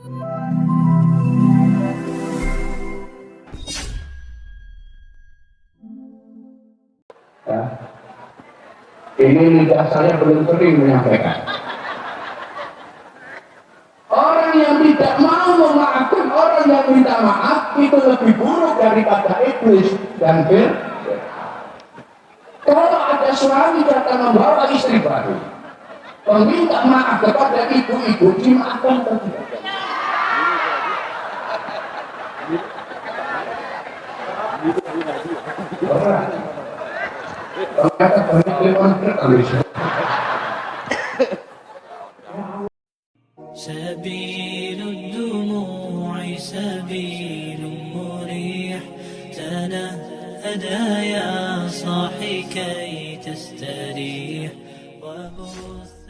Ya. Ini lidah saya belum sering menyampaikan. Orang yang tidak mau memaafkan orang yang minta maaf itu lebih buruk daripada iblis dan Fir'aun. Kalau ada suami datang membawa istri baru, meminta maaf kepada ibu-ibu, dimaafkan atau tidak? Orang ternyata banyak demonstran Indonesia. سبيل الدموع سبيل مريح تنهدى يا صاحي كي تستريح وبث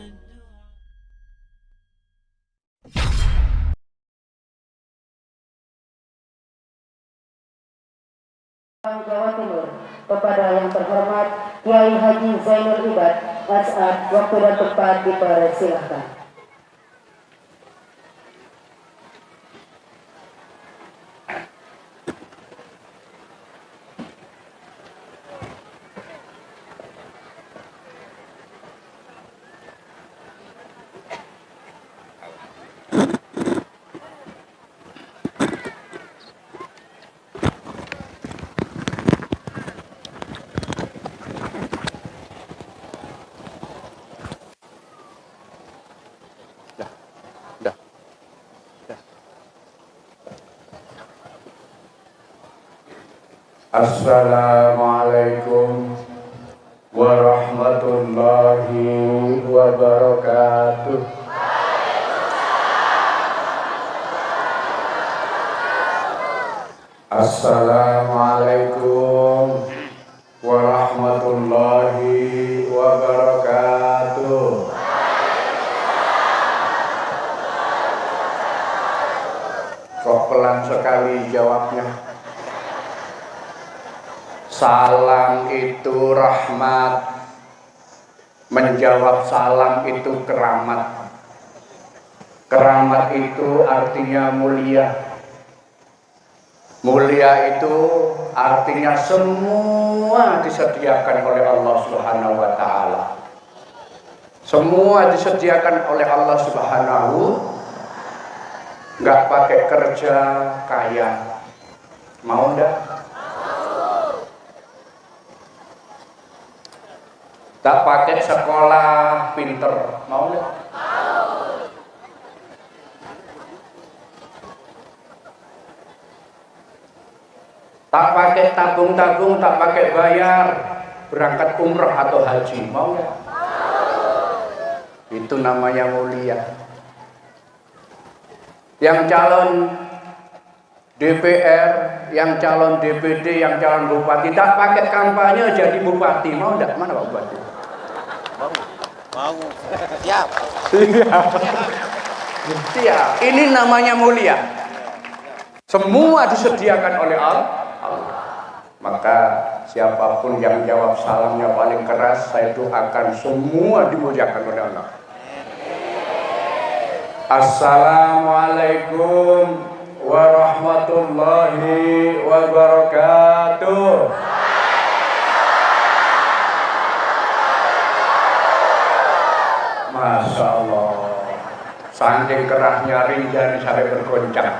Jawa Timur kepada yang terhormat Kiai Haji Zainul Ibad As'ad, waktu dan tempat dipersilahkan. Assalamualaikum warahmatullahi wabarakatuh. Assalamualaikum warahmatullahi wabarakatuh. Kok pelan sekali jawabnya? Salam itu rahmat, menjawab salam itu keramat. Keramat itu artinya mulia. Mulia itu artinya semua disediakan oleh Allah Subhanahu wa taala. Semua disediakan oleh Allah Subhanahu, nggak pakai kerja kaya. Mau enggak? Tak pakai sekolah pinter, mau nggak? Tak pakai tabung-tabung, tak pakai bayar, berangkat umroh atau haji, mau nggak? Itu namanya mulia. Yang calon DPR, yang calon DPD, yang calon bupati, tak pakai kampanye jadi bupati, mau nggak? Mana Pak Bupati? Mau. Siap. Siap. Ini namanya mulia. Semua disediakan oleh Allah. Maka siapapun yang jawab salamnya paling keras, saya doakan semua dimuliakan oleh Allah. Assalamualaikum warahmatullahi wabarakatuh. Masya Allah, saking kerasnya rinjani sampai bergoncang.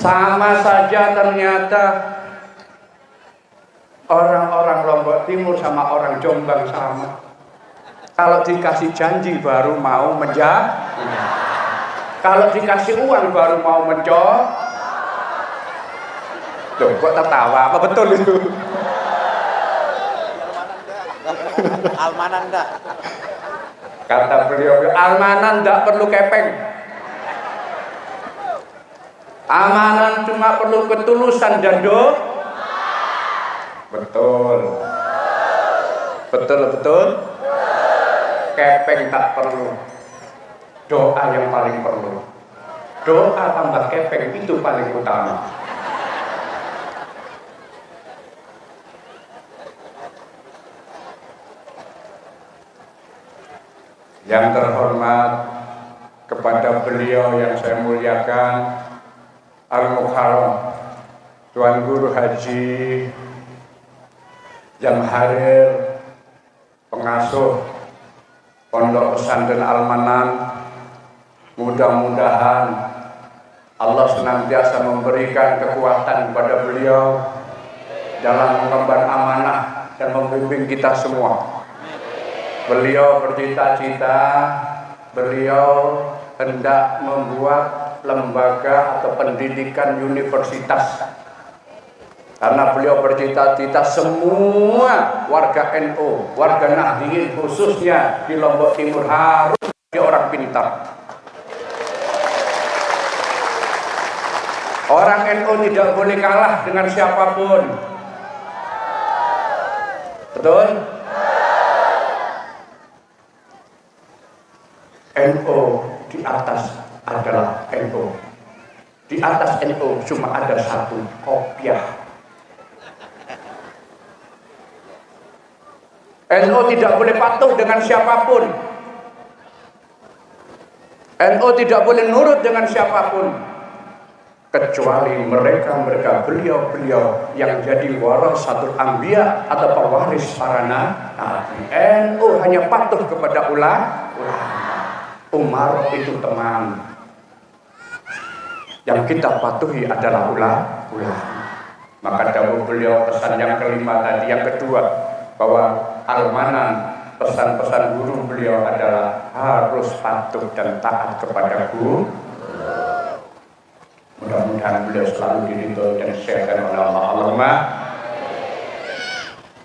Sama saja ternyata orang-orang Lombok Timur sama orang Jombang sama. Kalau dikasih janji baru mau menjadi. Kalau dikasih uang baru mau mencol. Loh, kok tertawa? Apa betul itu? Almanan enggak? Kata beliau, almanan enggak perlu kepeng. Amanan cuma perlu ketulusan dan doa. Betul. Betul. Kepeng tak perlu. Doa yang paling perlu. Doa tambah kepeng itu paling utama. Yang terhormat kepada beliau yang saya muliakan, Al-Mukarram Tuan Guru Haji Jamharir, pengasuh Pondok Pesantren Al-Manan, mudah-mudahan Allah senantiasa memberikan kekuatan kepada beliau dalam mengemban amanah dan membimbing kita semua. Beliau bercita-cita, beliau hendak membuat lembaga atau pendidikan universitas. Karena beliau bercita-cita semua warga NU, warga Nahdliyin khususnya di Lombok Timur harus jadi orang pintar. Orang NU tidak boleh kalah dengan siapapun. Betul? NU di atas adalah NU. Di atas NU cuma ada satu, kopiah. NU tidak boleh patuh dengan siapapun. NU tidak boleh nurut dengan siapapun, kecuali mereka beliau yang jadi warasatul anbiya atau pewaris para nabi. NU hanya patuh kepada ulama. Umar itu teman, yang kita patuhi adalah ulama. Maka dawuh beliau pesan yang kelima tadi, yang kedua, bahwa Al-Manan, pesan-pesan guru beliau adalah harus patuh dan taat kepada guru. Mudah-mudahan beliau selalu diridhoi dan disehatkan oleh Allah. Allahumma.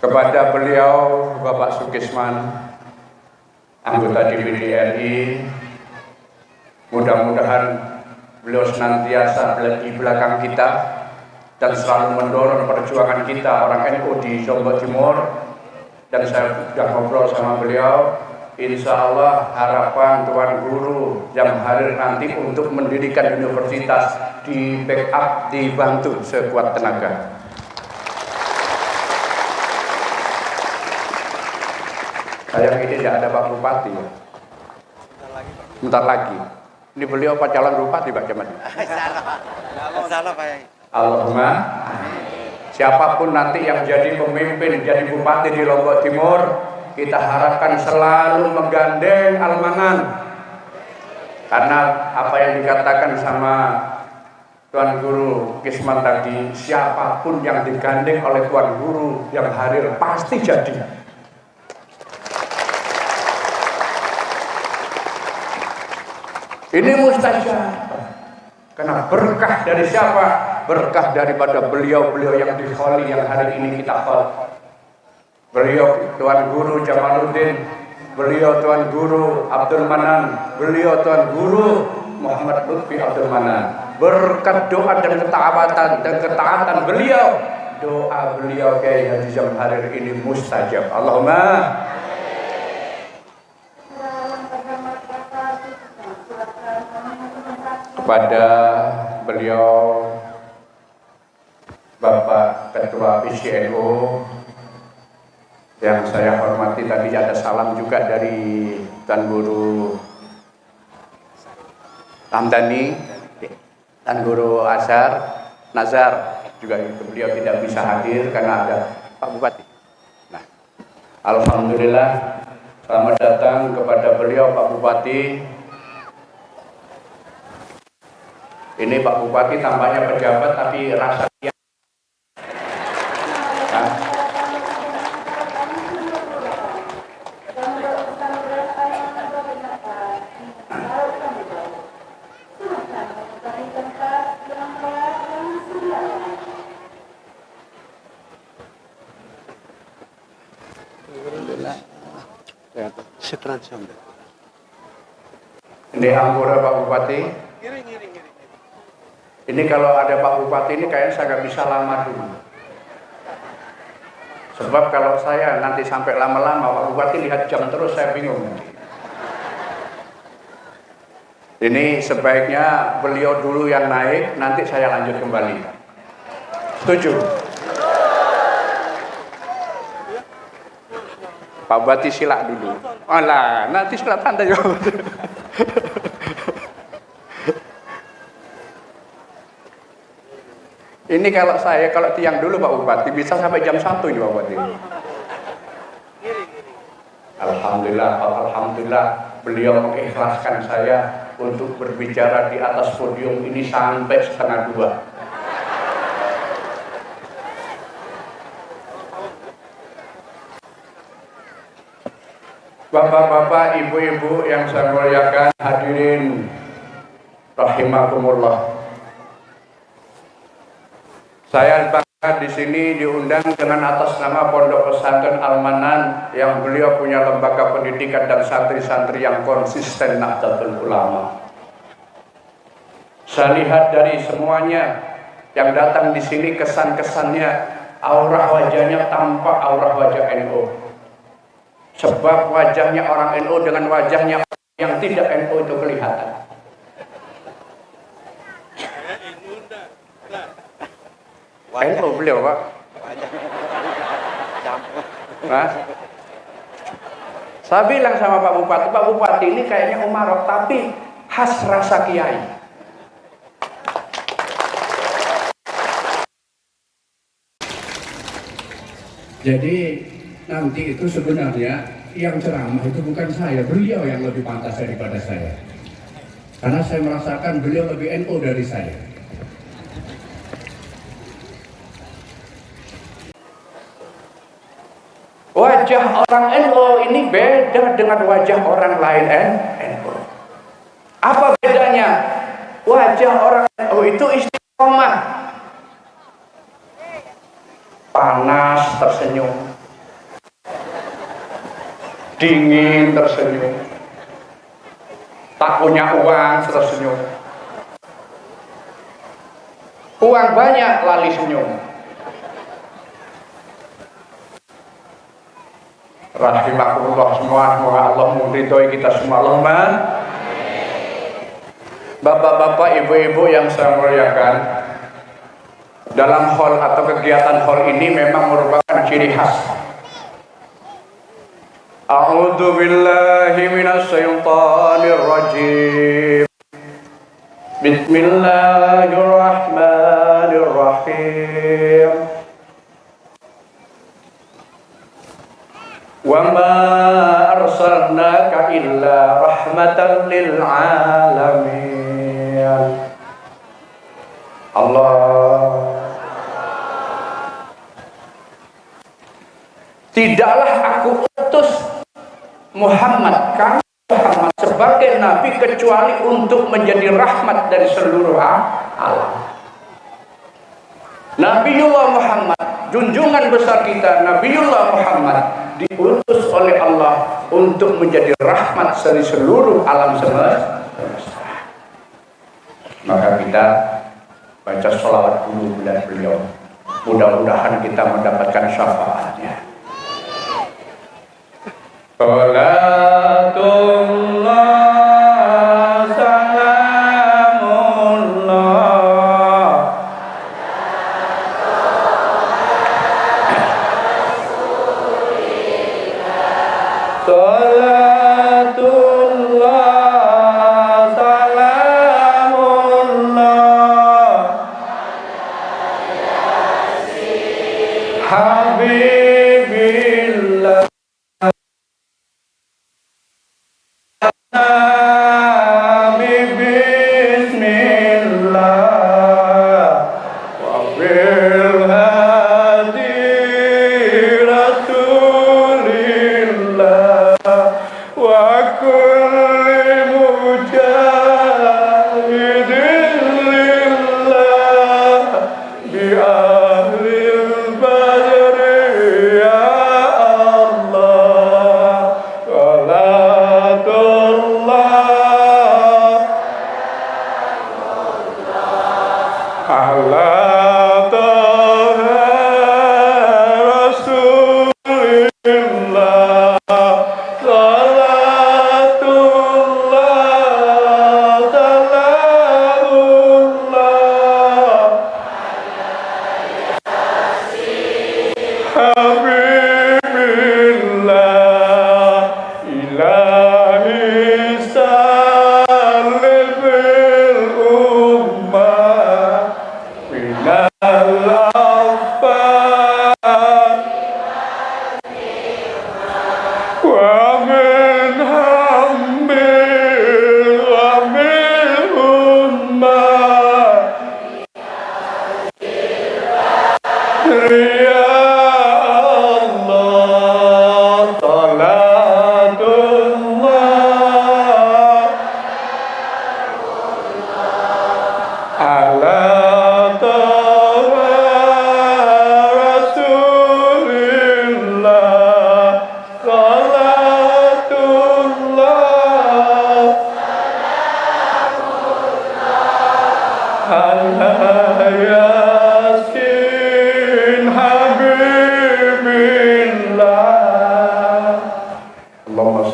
Kepada beliau Bapak Sukisman, anggota DPD RI, mudah-mudahan beliau senantiasa di belakang kita dan selalu mendorong perjuangan kita orang NU di Lombok Timur. Dan saya sudah ngobrol sama beliau, insya Allah harapan Tuan Guru Jamharir nanti untuk mendirikan universitas di backup, dibantu sekuat tenaga. Sayang ini tidak ada Pak Bupati ya. Bentar lagi. Ini beliau Pak calon Bupati Pak Jamal. Salah Pak. Allahumma. Siapapun nanti yang jadi pemimpin, jadi bupati di Lombok Timur, kita harapkan selalu menggandeng Al-Manan. Karena apa yang dikatakan sama Tuan Guru Kisman tadi, siapapun yang digandeng oleh Tuan Guru yang hadir pasti jadi. Ini mustajab. Karena berkah dari siapa? Berkah daripada beliau-beliau yang dikholi yang hari ini kita khol. Beliau Tuan Guru Jamaluddin, beliau Tuan Guru Abdul Manan, beliau Tuan Guru Muhammad Lutfi Abdul Manan. Berkat doa dan ketaatan beliau, doa beliau Kiai Haji Jamharir ini mustajab. Allahumma. Kepada beliau Bapak Ketua PCNU yang saya hormati, tadi ada salam juga dari Tuan Guru Hamdani, Tuan Guru Nazar juga beliau tidak bisa hadir karena ada Pak Bupati. Nah, alhamdulillah selamat datang kepada beliau Pak Bupati. Ini Pak Bupati tampaknya pejabat tapi rasanya ini ampura Pak Bupati. Ini kalau ada Pak Bupati ini kayaknya saya nggak bisa lama dulu. Sebab kalau saya nanti sampai lama-lama Pak Bupati lihat jam terus saya bingung. Ini sebaiknya beliau dulu yang naik, nanti saya lanjut kembali. Setuju? Pak Bupati silak dulu. Alah, nanti silak tanda jawab. Ini kalau tiang dulu Pak Bupati bisa sampai jam 1 ini Pak Bupati. Alhamdulillah beliau mengikhlaskan saya untuk berbicara di atas podium ini sampai 1:30. Bapak-bapak, ibu-ibu yang saya muliakan, hadirin rahimakumullah. Saya bangga di sini diundang dengan atas nama Pondok Pesantren Al-Manan yang beliau punya lembaga pendidikan dan santri-santri yang konsisten Nahdlatul Ulama. Saya lihat dari semuanya yang datang di sini kesan-kesannya, aura wajahnya tampak aura wajah NU. Sebab wajahnya orang NU dengan wajahnya yang tidak NU itu kelihatan. NU beliau Pak. Nah, saya bilang sama Pak Bupati ini kayaknya Umarok tapi khas rasa kiai. Jadi nanti itu sebenarnya yang ceramah itu bukan saya, beliau yang lebih pantas daripada saya. Karena saya merasakan beliau lebih NU dari saya. Wajah orang NU ini beda dengan wajah orang lain NU. Apa bedanya? Wajah orang NU itu istiqomah. Panas tersenyum. Dingin tersenyum, tak punya uang tersenyum, uang banyak lali senyum. Rahimakumullah semua, semoga Allah meridhoi kita semua. Allahumma. Bapak-bapak, ibu-ibu yang saya muliakan, dalam hall atau kegiatan hall ini memang merupakan ciri khas. A'udzu billahi minasy syaithanir rajim. Bismillahirrahmanirrahim. Wa ma arsalnaka illa rahmatan lil alamin. Allah. Tidaklah aku utus Muhammad sebagai nabi kecuali untuk menjadi rahmat dari seluruh alam. Nabiullah Muhammad, junjungan besar kita, Nabiullah Muhammad diutus oleh Allah untuk menjadi rahmat dari seluruh alam semesta. Maka kita baca sholawat dulu bulan beliau. Mudah-mudahan kita mendapatkan syafaatnya. Salatullah salamullah Salatullah salamullah Habibillah Rasulillah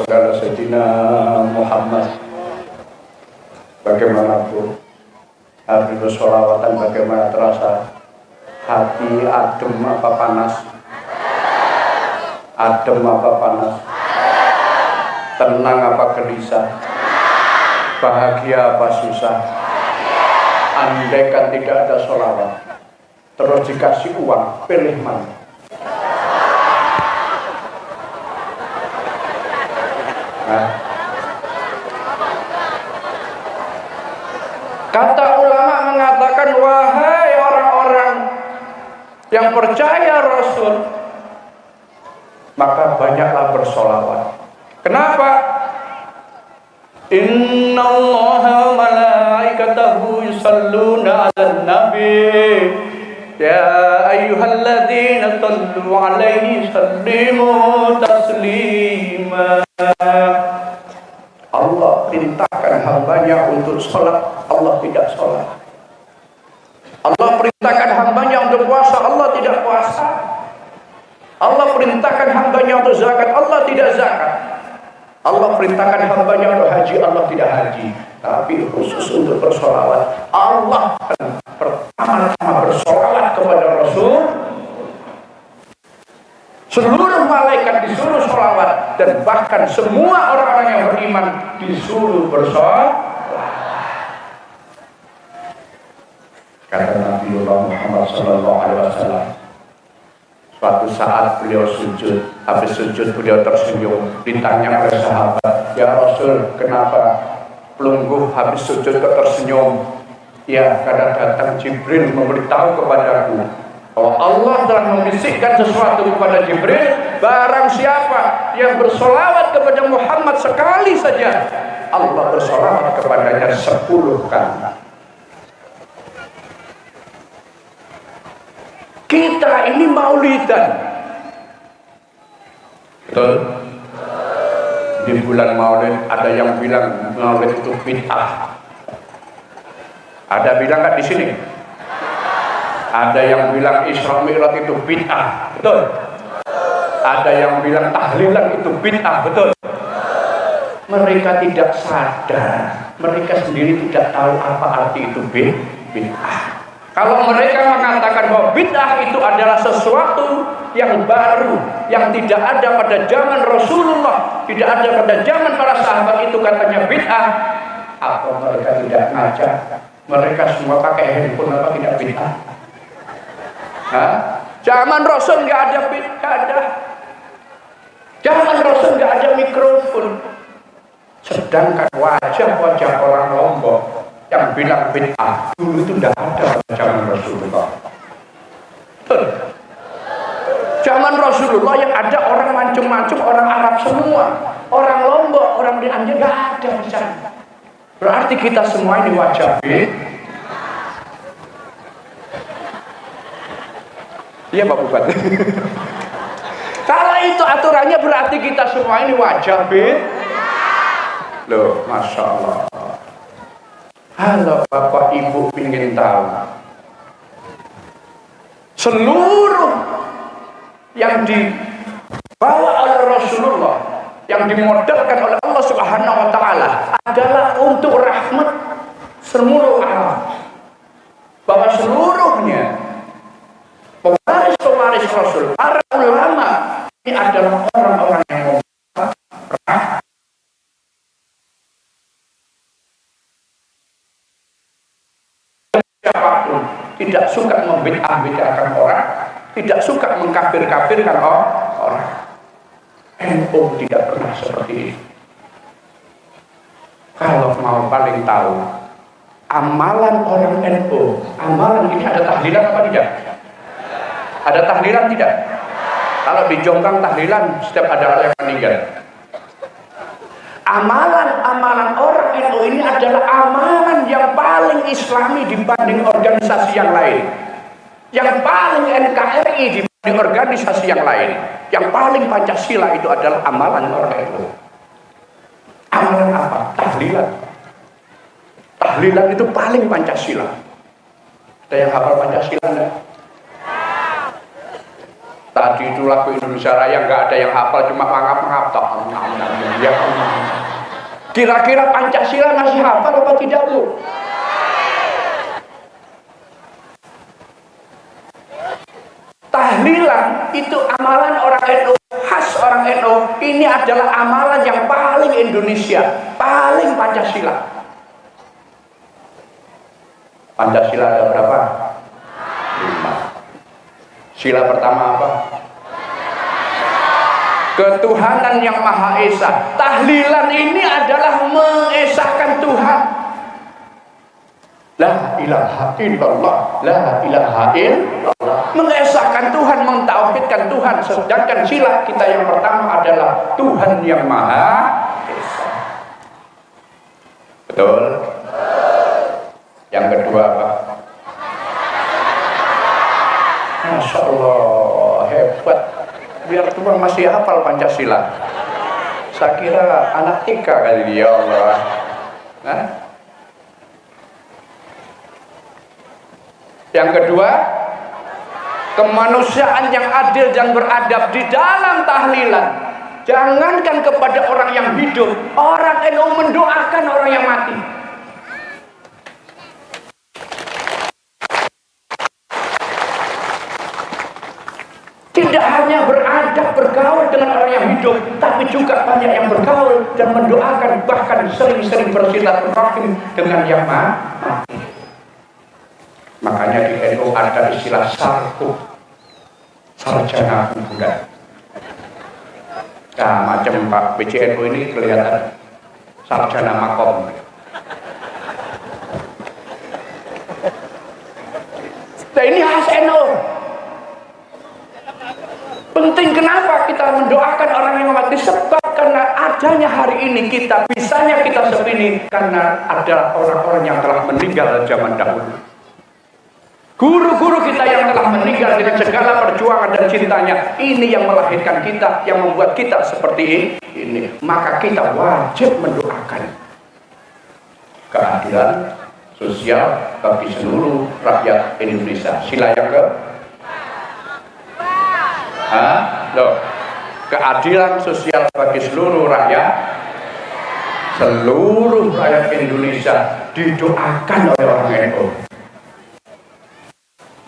sholli ala sayyidina Muhammad. Bagaimanapun habis bersolawatan, bagaimana terasa hati adem apa panas? Adem apa panas? Tenang apa gelisah? Bahagia apa susah? Andaikan tidak ada sholawat, terus dikasih uang, pilih mana? Nah, kata ulama mengatakan, wahai orang-orang yang percaya Rasul, maka banyaklah bersolawat. Kenapa? Inna Allaha malaikatahu yusalluna 'alan nabi ya ayyuhalladzina sallu 'alaihi sallimu taslima. Allah perintahkan hambanya untuk sholat, Allah tidak sholat. Allah perintahkan hambanya untuk puasa, Allah tidak puasa. Allah perintahkan hambanya untuk zakat, Allah tidak zakat. Allah perintahkan hambanya untuk haji, Allah tidak haji. Tapi khusus untuk bersolawat, Allah pertama-tama bersolawat kepada Rasul. Seluruh malaikat disuruh sholawat, dan bahkan semua orang-orang yang beriman disuruh bersolawat. Kata Nabiullah Muhammad SAW, suatu saat beliau sujud, habis sujud beliau tersenyum, ditanya oleh sahabat, ya Rasul, kenapa pelungguh habis sujud kok tersenyum? Ya, karena datang Jibril memberitahu kepadaku bahwa Allah telah membisikkan sesuatu kepada Jibril, barang siapa yang bersolawat kepada Muhammad sekali saja, Allah bersolawat kepadanya 10 kali. Kita ini maulidan, betul? Di bulan Maulid ada yang bilang Maulid itu bid'ah. Ada bilang nggak di sini? Ada yang bilang Isra Mi'raj itu bid'ah, betul? Ada yang bilang tahlilan itu bid'ah, betul? Mereka tidak sadar, mereka sendiri tidak tahu apa arti itu bid'ah. Kalau mereka mengatakan bahwa bid'ah itu adalah sesuatu yang baru, yang tidak ada pada zaman Rasulullah, tidak ada pada zaman para sahabat, itu katanya bid'ah. Apa mereka tidak ngajar? Mereka semua pakai handphone, apa tidak bid'ah? Hah? Zaman Rasul nggak ada bid'ah. Zaman Rasul nggak ada mikrofon. Sedangkan wajah-wajah orang Lombok yang bilang bid'ah dulu itu tidak ada pada zaman Rasulullah. Zaman Rasulullah yang ada orang mancung-mancung, orang Arab semua, orang Lombok, orang di Anjir nggak ada di sana. Berarti kita semua ini wajah bid'ah. Iya Pak Bupati. Kalau itu aturannya berarti kita semua ini wajah bid'ah. Loh, Masya Allah. Kalau Bapak Ibu ingin tahu seluruh yang dibawa oleh Rasulullah, yang dimodalkan oleh Allah Subhanahu wa Ta'ala adalah untuk rahmat seluruh alam, bahwa seluruhnya pewaris-pewaris Rasul, para ulama ini adalah orang-orang yang membawa rahmat. Siapapun tidak suka membid'ah-bid'ahkan orang, tidak suka mengkafir-kafirkan orang. NU tidak pernah seperti itu. Kalau mau paling tahu amalan orang NU, amalan ini ada tahlilan apa tidak? Ada tahlilan tidak? Kalau di Jombang tahlilan setiap ada orang yang meninggal. Amalan-amalan orang NU ini adalah amalan yang paling Islami dibanding organisasi yang lain, yang paling NKRI dibanding organisasi yang lain, yang paling Pancasila itu adalah amalan orang NU. Amalan apa? Tahlilan. Tahlilan itu paling Pancasila. Ada yang hafal Pancasila enggak? Tadi itu lagu Indonesia Raya nggak ada yang hafal, cuma mangap-mangap tok. Ya Allah. Kira-kira Pancasila masih hafal apa tidak, Bu? Tahlilan itu amalan orang NU, khas orang NU. Ini adalah amalan yang paling Indonesia, paling Pancasila. Pancasila ada berapa? 5. Sila pertama apa? Ketuhanan yang Maha Esa. Tahlilan ini adalah mengesahkan Tuhan. La ilaha illallah, la ilaha illallah. Mengesahkan Tuhan, mentauhidkan Tuhan. Sedangkan sila kita yang pertama adalah Tuhan yang Maha Esa. Betul? Yang kedua apa? Masya Allah, hebat. Biar Tuhan masih hafal Pancasila. Saya kira anak TK kali dia, ya Allah. Nah? Yang kedua, kemanusiaan yang adil dan beradab di dalam tahlilan. Jangankan kepada orang yang hidup, orang NU mendoakan orang yang mati. Tidak hanya beradab bergaul dengan orang yang hidup, tapi juga banyak yang bergaul dan mendoakan, bahkan sering-sering bersilaturahim dengan yang mati. Makanya di NU ada istilah sarkup, sarjana kuburan. Nah, macam Pak PCNU ini kelihatan sarjana makom. Nah, ini khas NU. Penting kenapa kita mendoakan orang yang mati? Sebab karena adanya hari ini kita, bisanya kita seperti karena ada orang-orang yang telah meninggal zaman dahulu. Guru-guru kita yang telah meninggal dengan segala perjuangan dan cintanya, ini yang melahirkan kita, yang membuat kita seperti ini. Maka kita wajib mendoakan keadilan sosial bagi seluruh rakyat Indonesia. Sila yang ke? Loh, keadilan sosial bagi seluruh rakyat Indonesia didoakan oleh orang NU.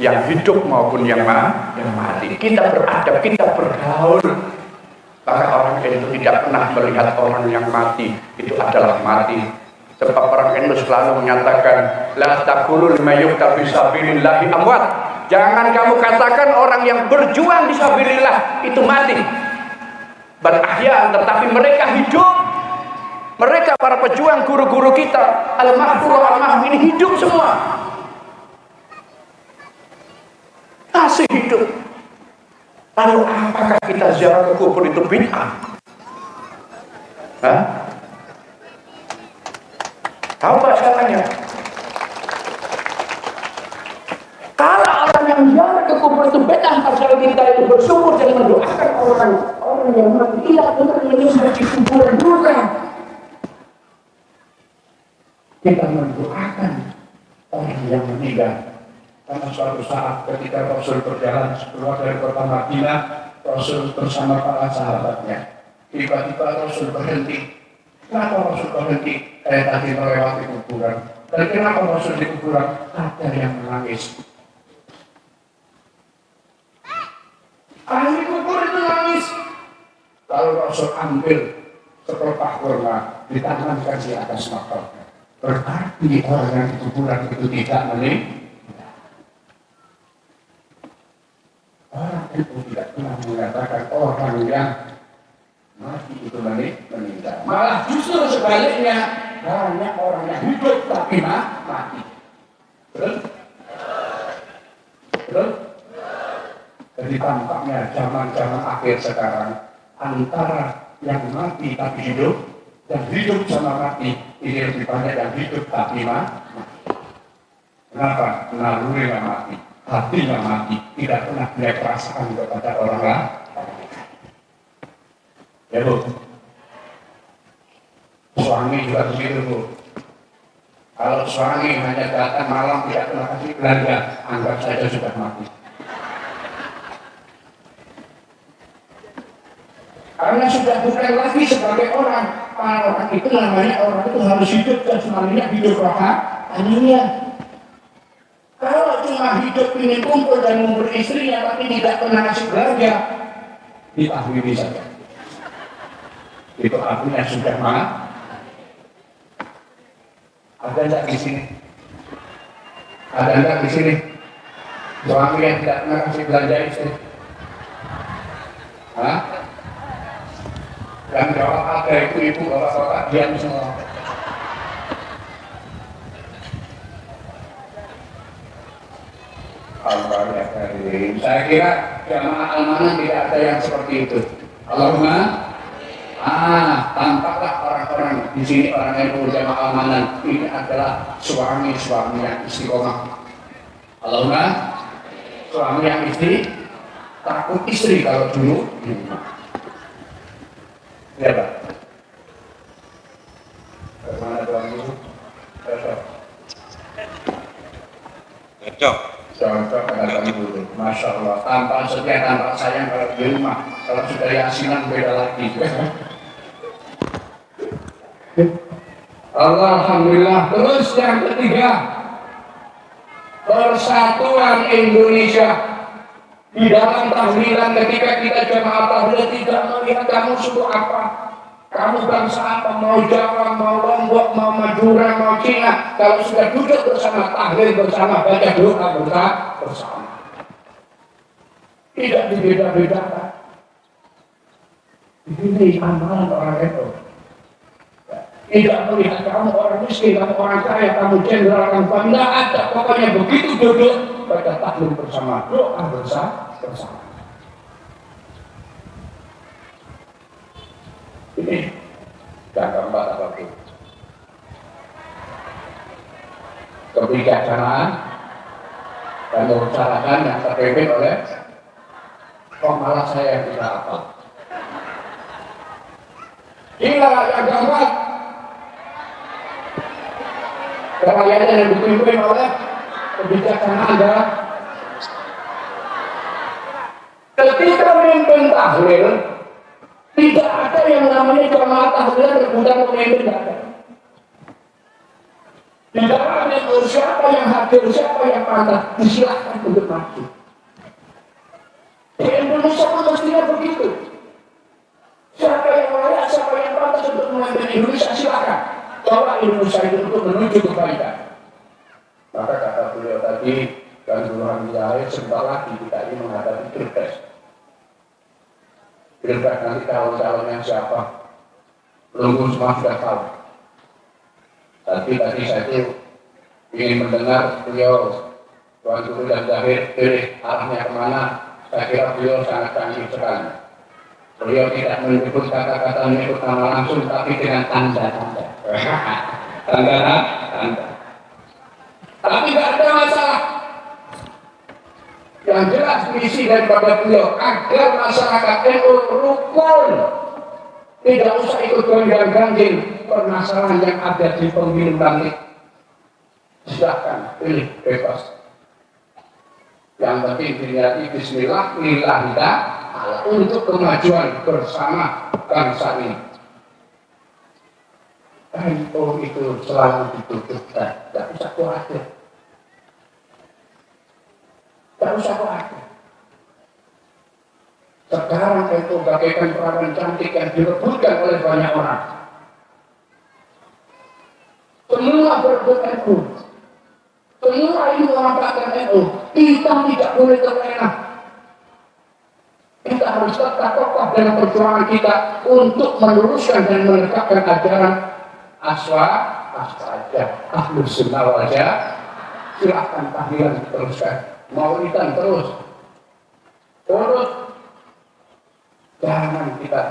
Yang hidup maupun yang mati. Kita beradab, kita bergaul. Maka orang NU tidak pernah melihat orang yang mati itu adalah mati. Sebab orang NU selalu menyatakan, la taqulu liman yuqtalu fisabilillahi amwat. Jangan kamu katakan orang yang berjuang fisabilillah itu mati. Berahya, tetapi mereka hidup. Mereka para pejuang, guru-guru kita, al-mahfur al-mahfur ini hidup semua. Masih hidup. Lalu apakah kita ziarah ke kubur itu bid'ah? Tahu Pak, saya tanya. Kalau orang yang ziarah ke kubur itu bid'ah, asal kita itu bersyukur dan mendoakan orang yang mati tidak benar menyusah di kuburan juga. Kita mendoakan orang yang meninggal. Karena suatu saat ketika Rasul berjalan keluar dari kota Madinah, Rasul bersama para sahabatnya. Tiba-tiba Rasul berhenti. Kenapa Rasul berhenti? Kayak tadi melewati kuburan. Dan kenapa Rasul di kuburan? Ada yang menangis. Ahli kubur itu nangis. Lalu Rasul ambil seperempat kurma, ditanamkan di atas makamnya. Berarti orang yang di kuburan itu tidak meninggal. Orang itu tidak pernah mengatakan orang yang mati itu meninggal. Malah justru sebaliknya, banyak orang yang hidup tapi mati. Betul? Betul? Jadi tampaknya zaman-zaman akhir sekarang, antara yang mati tapi hidup dan hidup sama mati, ini lebih banyak yang hidup tapi mati. Kenapa? Naluri yang mati, hatinya mati, tidak pernah dia perasaan kepada orang lain. Ya Bu, suami juga begitu Bu. Kalau suami hanya datang malam tidak pernah kasih belanja, anggap saja sudah mati. Karena sudah bukan lagi sebagai orang. Orang itu namanya orang itu harus hidup jasmaninya, hidup rohaninya. Kalau cuma hidup ingin kumpul dan ngumpul istrinya tapi tidak pernah ngasih belanja, ditakwili saja. Itu artinya sudah mana? Ada enggak di sini? Ada enggak di sini? Suami yang tidak pernah kasih belanja istri? Hah? Yang jawab ada itu ibu bapak-bapak diam semua. Allah ya karim. Saya kira jamaah amanah tidak ada yang seperti itu. Allahumma tampaklah orang-orang di sini orang yang berjamaah amanah ini adalah suami-suami yang istiqomah. Allahumma suami yang istri takut istri kalau dulu. Ya Pak. Bagaimana Tuan Guru? Cocok. Cocok dengan Guru. Masya Allah. Tanpa setia, tanpa sayang kalau di rumah. Kalau sudah yasinan beda lagi. Alhamdulillah. Terus yang ketiga, persatuan Indonesia. Di dalam tahlilan ketika kita jamaah tahlil tidak melihat kamu suku apa, kamu bangsa apa, mau Jawa, mau Lombok, mau Madura, mau Cina. Kalau sudah duduk bersama tahlil bersama, baca doa bersama, tidak dibeda-bedakan. Ini amalan orang itu. Tidak melihat kamu orang miskin, kamu orang kaya, kamu jenderal, kamu bangga, ada. Pokoknya begitu duduk, baca tahlil bersama, doa bersama. Ini yang keempat apapun. Kebijaksanaan dan merencanakan yang terpimpin oleh malah saya yang tidak apa. Inilah yang keempat. Kerakyatan yang dipimpin oleh kebijaksanaan adalah ketika memimpin tahlil, tidak ada yang namanya jamaah tahlil rebutan pemimpin, tidak ada. Di dalamnya siapa yang hadir, siapa yang pantas, disilahkan untuk maju. Di Indonesia pun mestinya begitu. Siapa yang layak, siapa yang pantas untuk memimpin Indonesia, silakan. Bawa Indonesia itu untuk menuju kebaikan. Maka kata beliau tadi, dan Tuhan Yahya sebentar lagi kita ini menghadapi pilpres. Pilpres nanti calon-calonnya siapa? Belum semua sudah tahu. Tapi tadi saya itu ingin mendengar beliau Tuan Guru dan Zahir pilih arahnya kemana. Saya kira beliau sangat canggih sekali. Beliau tidak menyebut kata-kata menyebut nama langsung, tapi dengan tanda-tanda. Tanda. Tapi tidak ada masalah. Yang jelas misi daripada beliau agar masyarakat NU rukun, tidak usah ikut gonjang-ganjing permasalahan yang ada di pemilu nanti. Silakan pilih bebas. Yang penting diniati Bismillah lillahi ta'ala untuk kemajuan bersama bangsa ini. NU itu selalu ditutup, tidak usah khawatir. Tidak usah khawatir. Sekarang itu bagaikan perawan cantik yang direbutkan oleh banyak orang. Semua berebut NU. Semua ini mengatakan NU. Kita tidak boleh terlena. Kita harus tetap kokoh dalam perjuangan kita untuk meluruskan dan menegakkan ajaran aswaja, ahlus sunnah wal jamaah. Silahkan tahlilan teruskan. Maulidan terus. Jangan kita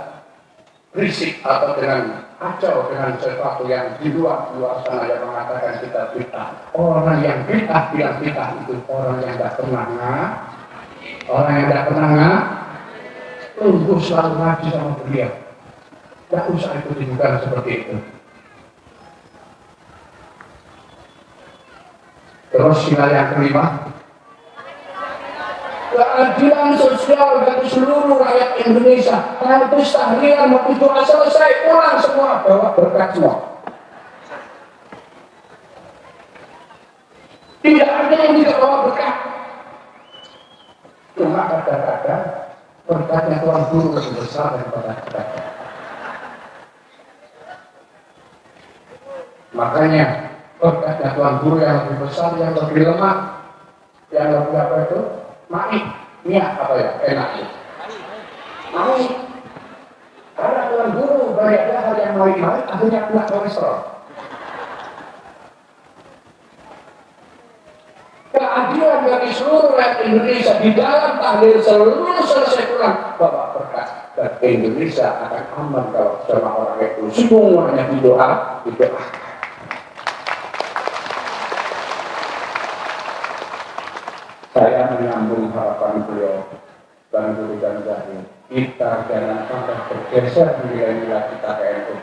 berisik atau dengan kacau dengan sesuatu yang di luar sana yang mengatakan kita bid'ah. Orang yang bid'ah bilang bid'ah itu orang yang tidak pernah tunggu selalu ngaji sama beliau. Tidak usah ikuti juga seperti itu. Terus sinyal yang kelima. keadilan sosial bagi seluruh rakyat Indonesia. Habis tahlilan waktu doa selesai, pulang semua bawa berkat semua. Tidak ada yang tidak bawa berkat. Cuma kadang-kadang berkatnya Tuhan Guru lebih besar daripada kita. Makanya berkatnya Tuhan Guru yang lebih besar, yang lebih lemah, yang lebih apa itu? Maik, niat apa ya? Enak ya. Maik. Karena Tuhan Guru banyak hal yang maik-maik, akhirnya kena kolesterol. Keadilan bagi seluruh rakyat Indonesia di dalam tahlil seluruh selesai pulang bawa berkat, dan Indonesia akan aman kalau sama orang itu semuanya didoa. Saya menyambung harapan beliau dan Guru dan Zahir, kita jangan sampai bergeser nilai-nilai kita ke NU.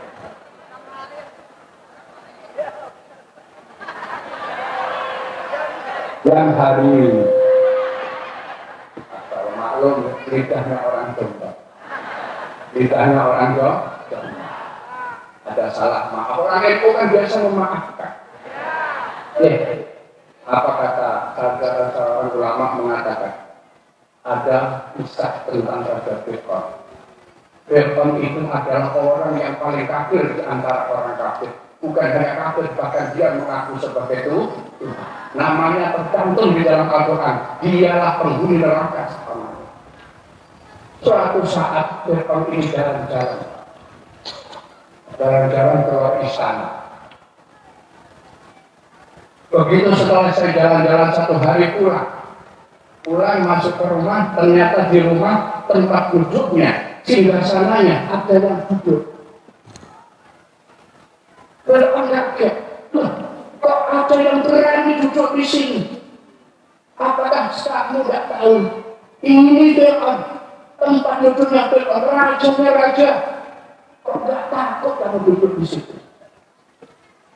Yang hari ini, kalau maklum, lidahnya orang Jombang, lidahnya orang Jombang, ada salah maaf. Orang NU kan biasa memaafkan. Apa kata seorang ulama mengatakan, ada kisah tentang Raja Fir'aun. Fir'aun itu adalah orang yang paling kafir di antara orang kafir. Bukan hanya kafir, bahkan dia mengaku sebagai itu. Namanya tercantum di dalam Al-Quran. Dialah penghuni neraka. Suatu saat Fir'aun ini jalan-jalan keluar istana. Begitu setelah saya jalan-jalan satu hari pulang masuk ke rumah, ternyata di rumah tempat duduknya, singgasananya ada yang duduk. Fir'aun kaget, kok ada yang berani duduk di sini? Apakah kamu tidak tahu? Ini Fir'aun, tempat duduknya Fir'aun, rajanya raja. Kok nggak takut kamu duduk di situ?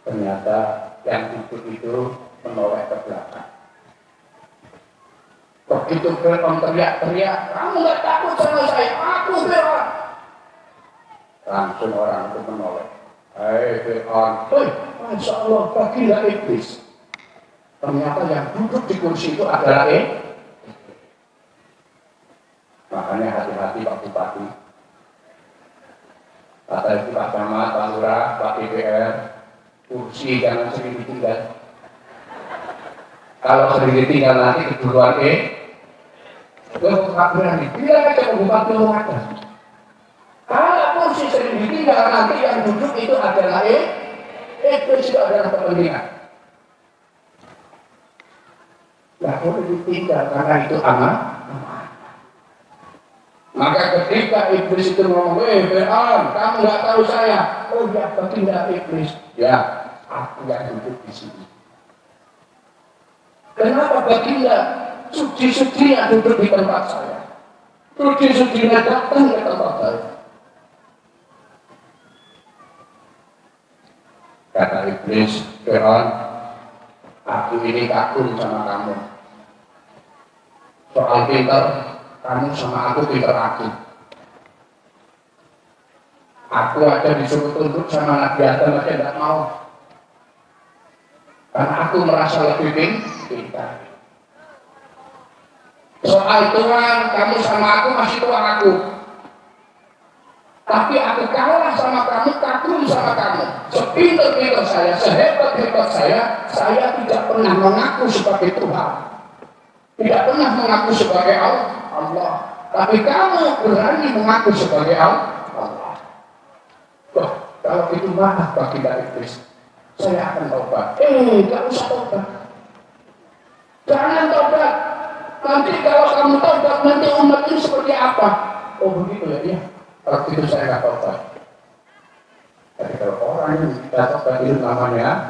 Ternyata yang duduk itu menoleh ke belakang. Begitu Fir'aun teriak-teriak, kamu nggak takut sama saya? Aku Fir'aun. Langsung orang itu menoleh. Hei Fir'aun, Masya Allah, baginda iblis. Ternyata yang duduk di kursi itu adalah Makanya hati-hati Pak Bupati. Kata Pak Camat, Pak Lurah, Pak DPR, kursi jangan sering ditinggal. Kalau sering ditinggal nanti keduluan gue nggak berani. Bilang aja ke Bupati lo ada. Kalau kursi sering ditinggal nanti yang duduk itu adalah itu adalah kepentingan. Nggak boleh ditinggal karena itu aman. Maka ketika iblis itu ngomong, Fir'aun, kamu nggak tahu saya. Oh ya, baginda iblis. Ya, aku yang duduk di sini. Kenapa baginda sudi-sudinya duduk di tempat saya? Sudi-sudinya datang ke tempat saya. Kata iblis, Fir'aun, aku ini kagum sama kamu. Soal pintar, kamu sama aku pintar aku. Aku aja disuruh tunduk sama Nabi Adam aja tidak mau. Karena aku merasa lebih pintar. Soal Tuhan, kamu sama aku masih Tuhan aku. Tapi aku kalah sama kamu, kagum sama kamu. Sepintar-pintar saya, sehebat-hebat saya tidak pernah mengaku sebagai Tuhan. Tidak pernah mengaku sebagai Allah. Tapi kamu berani mengaku sebagai Allah. Wah, kalau itu maaf baginda iblis, saya akan tobat. Tidak usah tobat. Jangan tobat. Nanti kalau kamu tobat, nanti umat ini seperti apa? Oh begitu ya, iya. Kalau itu saya nggak tobat. Jadi kalau orang yang tidak tobat itu namanya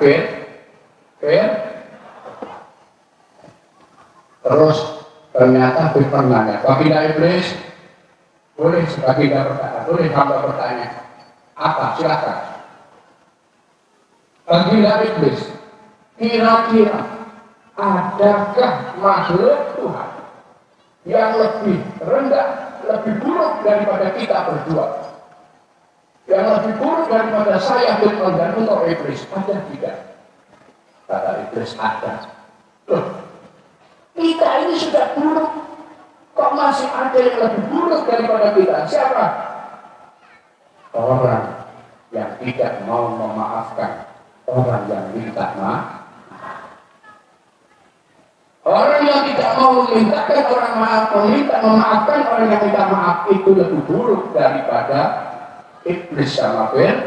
Terus ternyata bertanya, baginda iblis, boleh baginda bertanya, boleh hamba bertanya. Apa? Silakan. Baginda iblis, kira-kira adakah makhluk Tuhan yang lebih rendah, lebih buruk daripada kita berdua, yang lebih buruk daripada saya, Firman dan untuk iblis? Ada tidak? Kata iblis, ada. Loh, kita ini sudah buruk, kok masih ada yang lebih buruk daripada kita? Siapa? Orang yang tidak mau memaafkan orang yang minta maaf. Orang yang tidak mau memintakan orang maaf, memaafkan orang yang minta maaf, itu lebih buruk daripada iblis sama Fir'aun.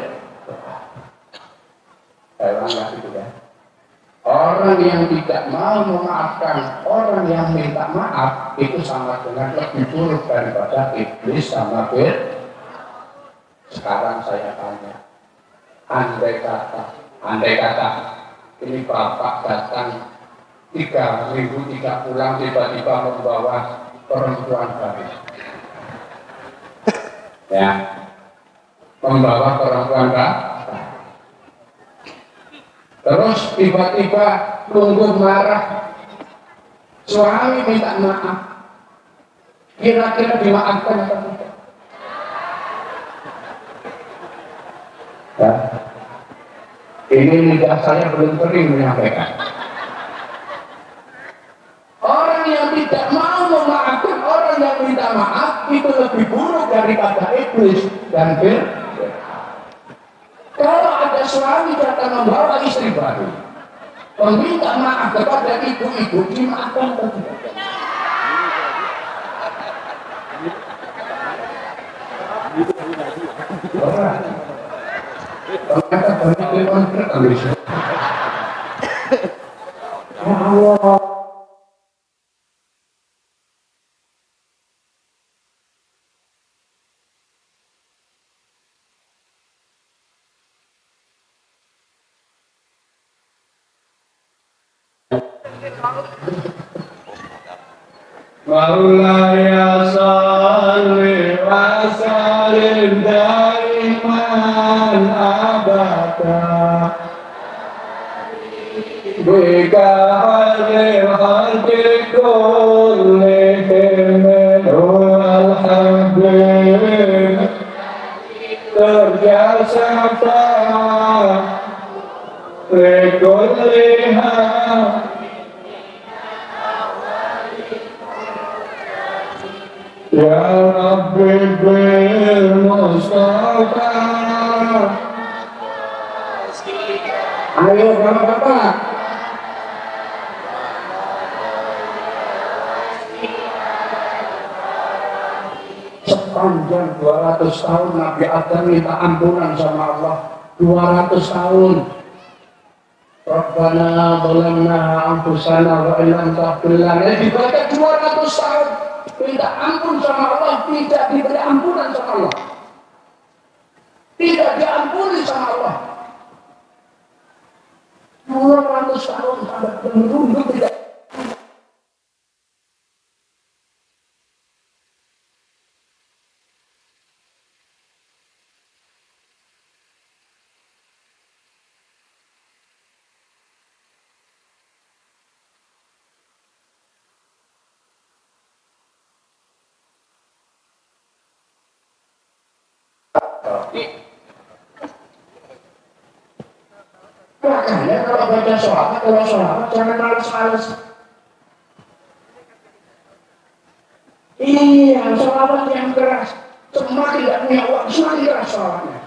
Saya ulang itu ya. Orang yang tidak mau memaafkan orang yang minta maaf, itu sama dengan lebih buruk daripada iblis sama Fir'aun. Sekarang saya tanya, andai kata ini bapak datang 3 minggu tidak pulang, tiba-tiba membawa perempuan baru, ya, membawa perempuan baru, terus tiba-tiba nunggu marah, suami minta maaf, kira-kira dimaafkan atau tidak? Ya. Ini lidah saya belum kering menyampaikan. Orang yang tidak mau memaafkan orang yang minta maaf itu lebih buruk daripada iblis dan Fir'aun. Kalau ada suami datang membawa istri baru, meminta maaf kepada ibu-ibu, dimaafkan atau tidak? Ternyata banyak yang konflik Indonesia. Ya Allah. Maulaya salli wa sallim daiman abada bika hadir hadir kullihim al-habib terjasa likulliha ya Rabbi bil Mustafa. Ayo bapak-bapak. Sepanjang 200 tahun Nabi Adam minta ampunan sama Allah. 200 tahun. Rabbana zalamna anfusana wa illam taghfir lana. Dibaca 200 tahun. Minta ampun sama Allah, tidak diberi ampunan sama Allah, tidak diampuni sama Allah. 200 tahun sampai menunggu tidak. Makanya kalau baca sholawat, jangan males-males. Iya, sholawat yang keras, semakin tidak punya uang, semakin keras sholawatnya.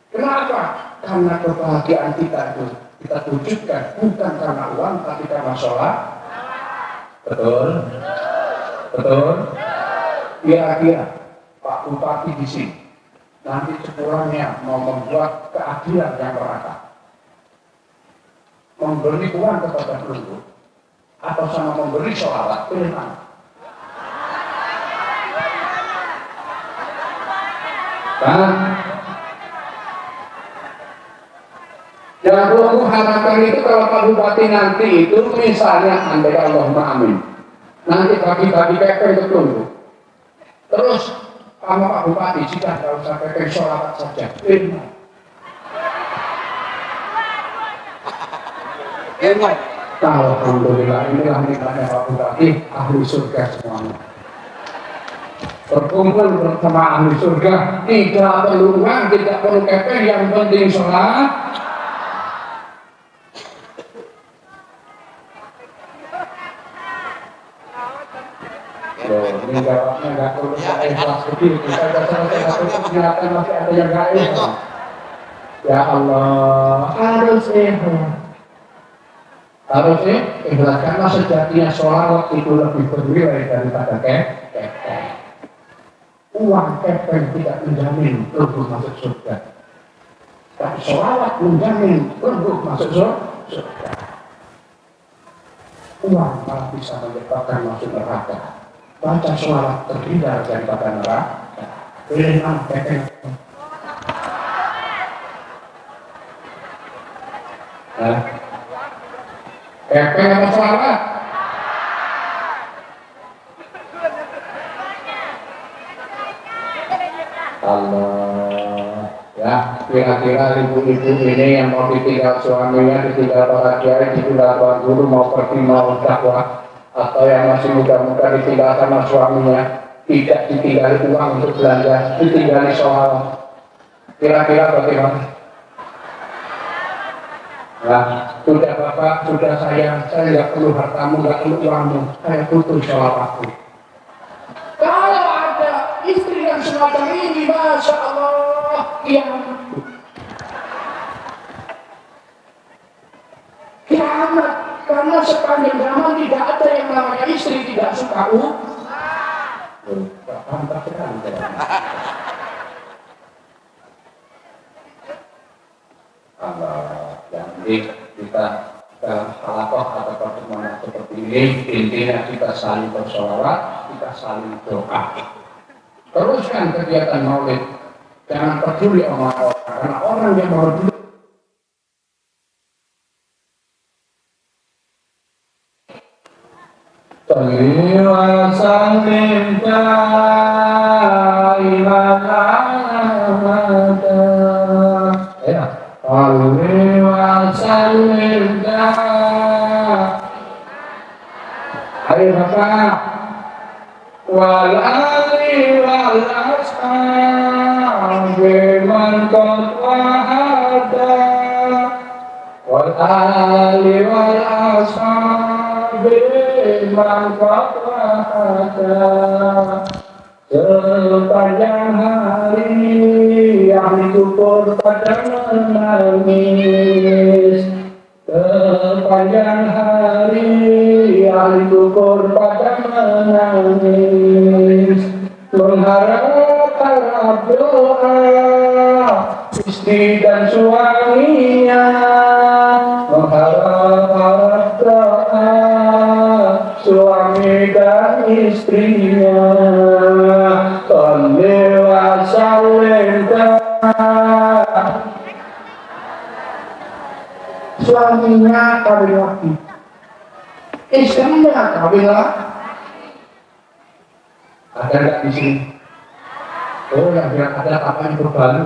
Kenapa? Karena kebahagiaan kita itu kita wujudkan bukan karena uang, tapi karena sholat. Betul? Betul? Kira-kira Pak Bupati di sini nanti sepulangnya mau membuat keadilan yang merata, memberi uang kepada penduduk atau sama memberi sholawat, pilih mana? Kan? Yang perlu harapan itu kalau Pak Bupati nanti itu misalnya andai Allahumma amin, nanti bagi-bagi kepeng untuk penduduk, terus sama Pak Bupati jika tidak usah kepeng sholawat saja, pilih mana? Alhamdulillah, inilah nikmatnya Pak Bupati, ahli surga semuanya. Berkumpul bersama ahli surga, tidak perlu uang, tidak perlu kepeng, yang penting sholat. Loh, ini jawabnya nggak perlu saya ikhlas sedih, kita sudah selesai satu kelihatan masih ada yang nggak ikhlas. Ya Allah, harus ikhlas. Harusnya ikhlas karena sejatinya sholawat itu lebih bernilai daripada kepeng. Uang kepeng tidak menjamin lebih masuk surga, tapi sholawat menjamin lebih masuk surga. Uang malah bisa menyebabkan masuk neraka. Baca sholawat terhindar daripada neraka. Pilih kepeng. Nah, kepeng apa sholawat? Allah, ya kira-kira ibu-ibu ini yang mau ditinggal suaminya, ditinggal para kiai, ditinggal tuan guru, mau pergi mau dakwah, atau yang masih muda-muda ditinggal sama suaminya, tidak ditinggali uang untuk belanja, ditinggali soal, kira-kira bagaimana? Nah, sudah bapak, sudah saya nggak perlu hartamu, nggak perlu uangmu, saya butuh sholawatku. Kalau ada istri yang semacam ini, masya Allah, kiamat, karena sepanjang zaman tidak ada yang namanya istri tidak suka uang. Pantas sekali. Jadi kita dalam halakoh atau pertemuan seperti ini, intinya kita saling bersolawat, kita saling doa. Teruskan kegiatan maulid, jangan peduli sama orang, karena orang yang mau dulu salli wa sallim daiman abada. Ya, salli wa sallim daiman. Ayo Bapak, wal ali wal ashabi man qad wahada, wal ali wal ashabi man qad wahada. Sepanjang hari yang dikubur pada menangis, sepanjang hari yang dikubur pada menangis, mengharap doa istri dan suaminya, mengharap doa suami dan istrinya. Salli wa sallim. Suaminya kawin lagi, istrinya kawin lagi. Ada nggak di sini? Oh, yang bilang ada kapan berbalu.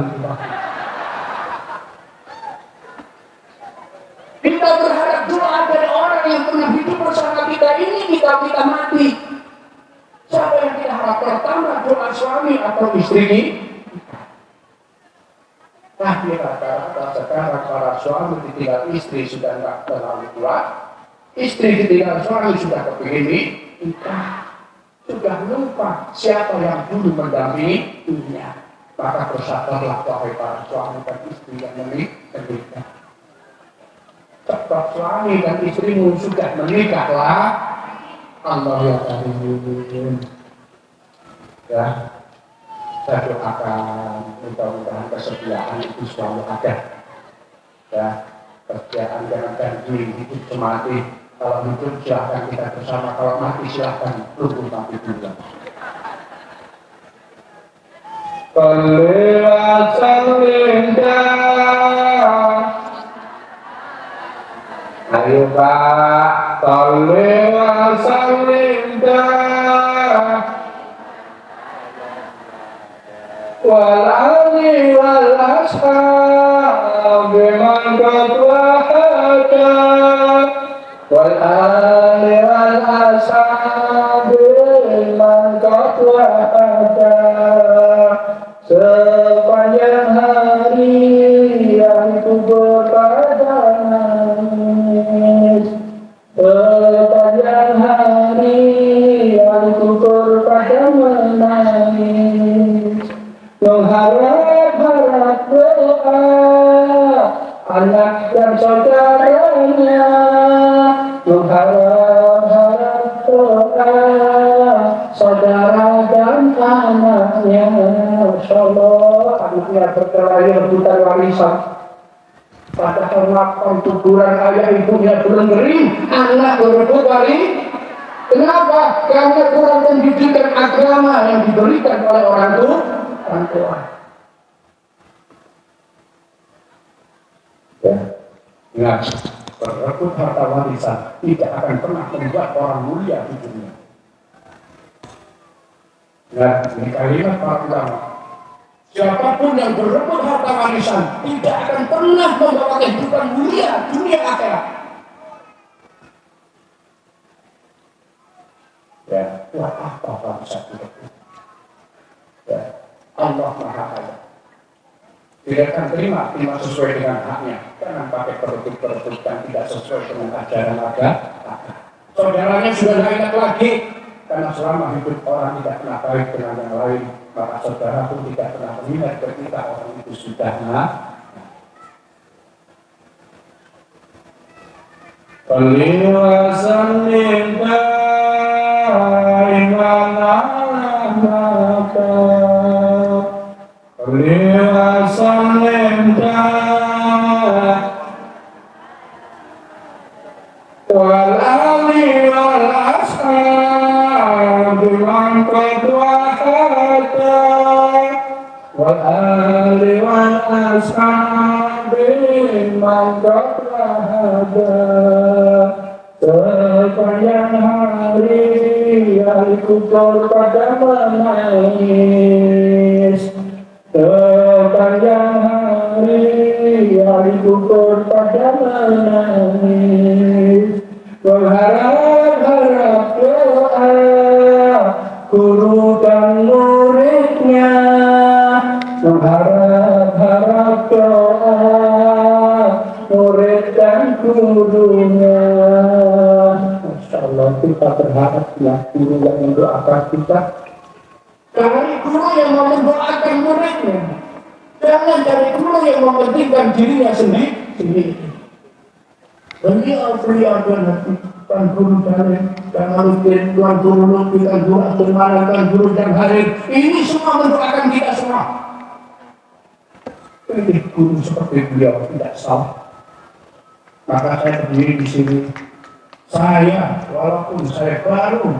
Kita berharap doa dari orang yang pernah hidup bersama kita ini kita mati. Siapa yang kita harap pertama, doa suami atau istri? Nah, rata-rata sekarang para suami ditinggal istri sudah nggak terlalu kuat, istri ditinggal suami sudah kepingin nikah, sudah lupa siapa yang dulu mendampinginya. Maka bersabarlah wahai para suami dan istri yang menikah. Cepat suami dan istrimu sudah menikahlah. Allah ya Karim. Ya, saya doakan mudah-mudahan kesetiaan itu selalu ada. Ya, kesetiaan jangan janji hidup semati. Kalau hidup silahkan kita bersama, kalau mati silahkan rukun mati dulu. Salli wa sallim. Ayo Pak, salli wa sallim wal ali wal ashabi man qad wahada, wal ali wal ashabi man qad wa'ada sepanjang hari yang ku berpadang sepanjang hari yang ku berpadang menangis mengharap-harap doa anak dan saudaranya mengharap-harap doa saudara dan anaknya. Masya Allah, anaknya berkelahi rebutan warisan. Padahal makan kuburan ayah ibunya belum kering, anak berebut warisan. Kenapa? Karena kurang pendidikan agama yang diberikan oleh orang tua. Ya, ingat, berebut harta warisan tidak akan pernah membuat orang mulia di dunia. Nah, ini kalimat para ulama. Siapapun yang berebut harta warisan tidak akan pernah membawa kehidupan mulia dunia akhirat. Ya, buat apa bangsa kita? Ya, Allah Maha Kaya. Tidak akan terima sesuai dengan haknya. Jangan pakai perebut dan tidak sesuai dengan ajaran agama. Saudaranya sudah tidak ingat lagi. Karena selama hidup orang tidak pernah baik dengan yang lain, maka saudara pun tidak pernah mengingat ketika orang itu sudah Peliwasan minta iman maka peliwasan minta walali walashab biman qad wahada walali walashab biman qad wahada sepanjang hari aku pada menangis sepanjang hari aku pada menangis berharap-harap doa guru dan muridnya berharap-harap doa murid dan gurunya. Masya Allah, kita berharap ya guru yang mendoakan kita. Dari guru yang mau mendoakan muridnya, jangan dari guru yang mementingkan dirinya sendiri. Beliau dan guru Jalil, dan Aludin, tuan guru Lutfi, dan guru Abdul Malik, dan guru dan Harir, ini semua mendoakan kita semua. Pilih guru seperti beliau tidak salah. Maka saya berdiri di sini. Saya, walaupun saya baru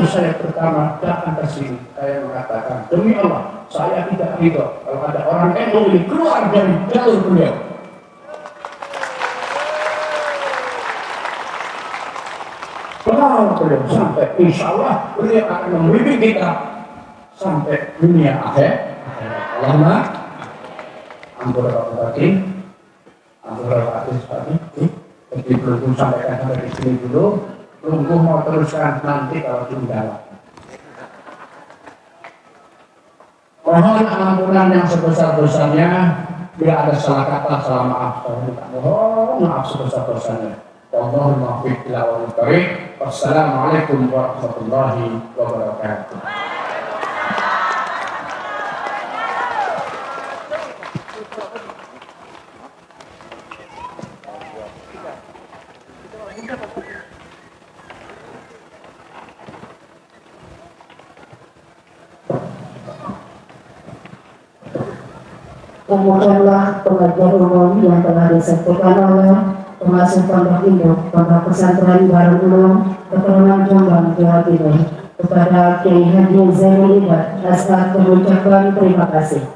saya pertama datang ke sini, saya mengatakan demi Allah, saya tidak ridho kalau ada orang NU ini keluar dari jalur beliau. Kalau beliau sampai, insya Allah beliau akan membimbing kita sampai dunia akhir. Allahumma ampun tadi. Jadi belum sampaikan sampai di sini dulu. Tunggu mau teruskan nanti kalau diundang. Mohon ampunan yang sebesar-besarnya. Bila ada salah kata, salah maaf, saya minta mohon maaf sebesar-besarnya. Wallahul muwaffiq ila aqwamit thoriq. Wassalamualaikum warahmatullahi wabarakatuh. Demikianlah pengajian umum yang telah disampaikan oleh pengasuh Pondok Induk Pondok Pesantren Darul Ulum Keturunan Jombang, Jawa Timur kepada Kiai Haji Zainul Ibad atas mengucapkan terima kasih.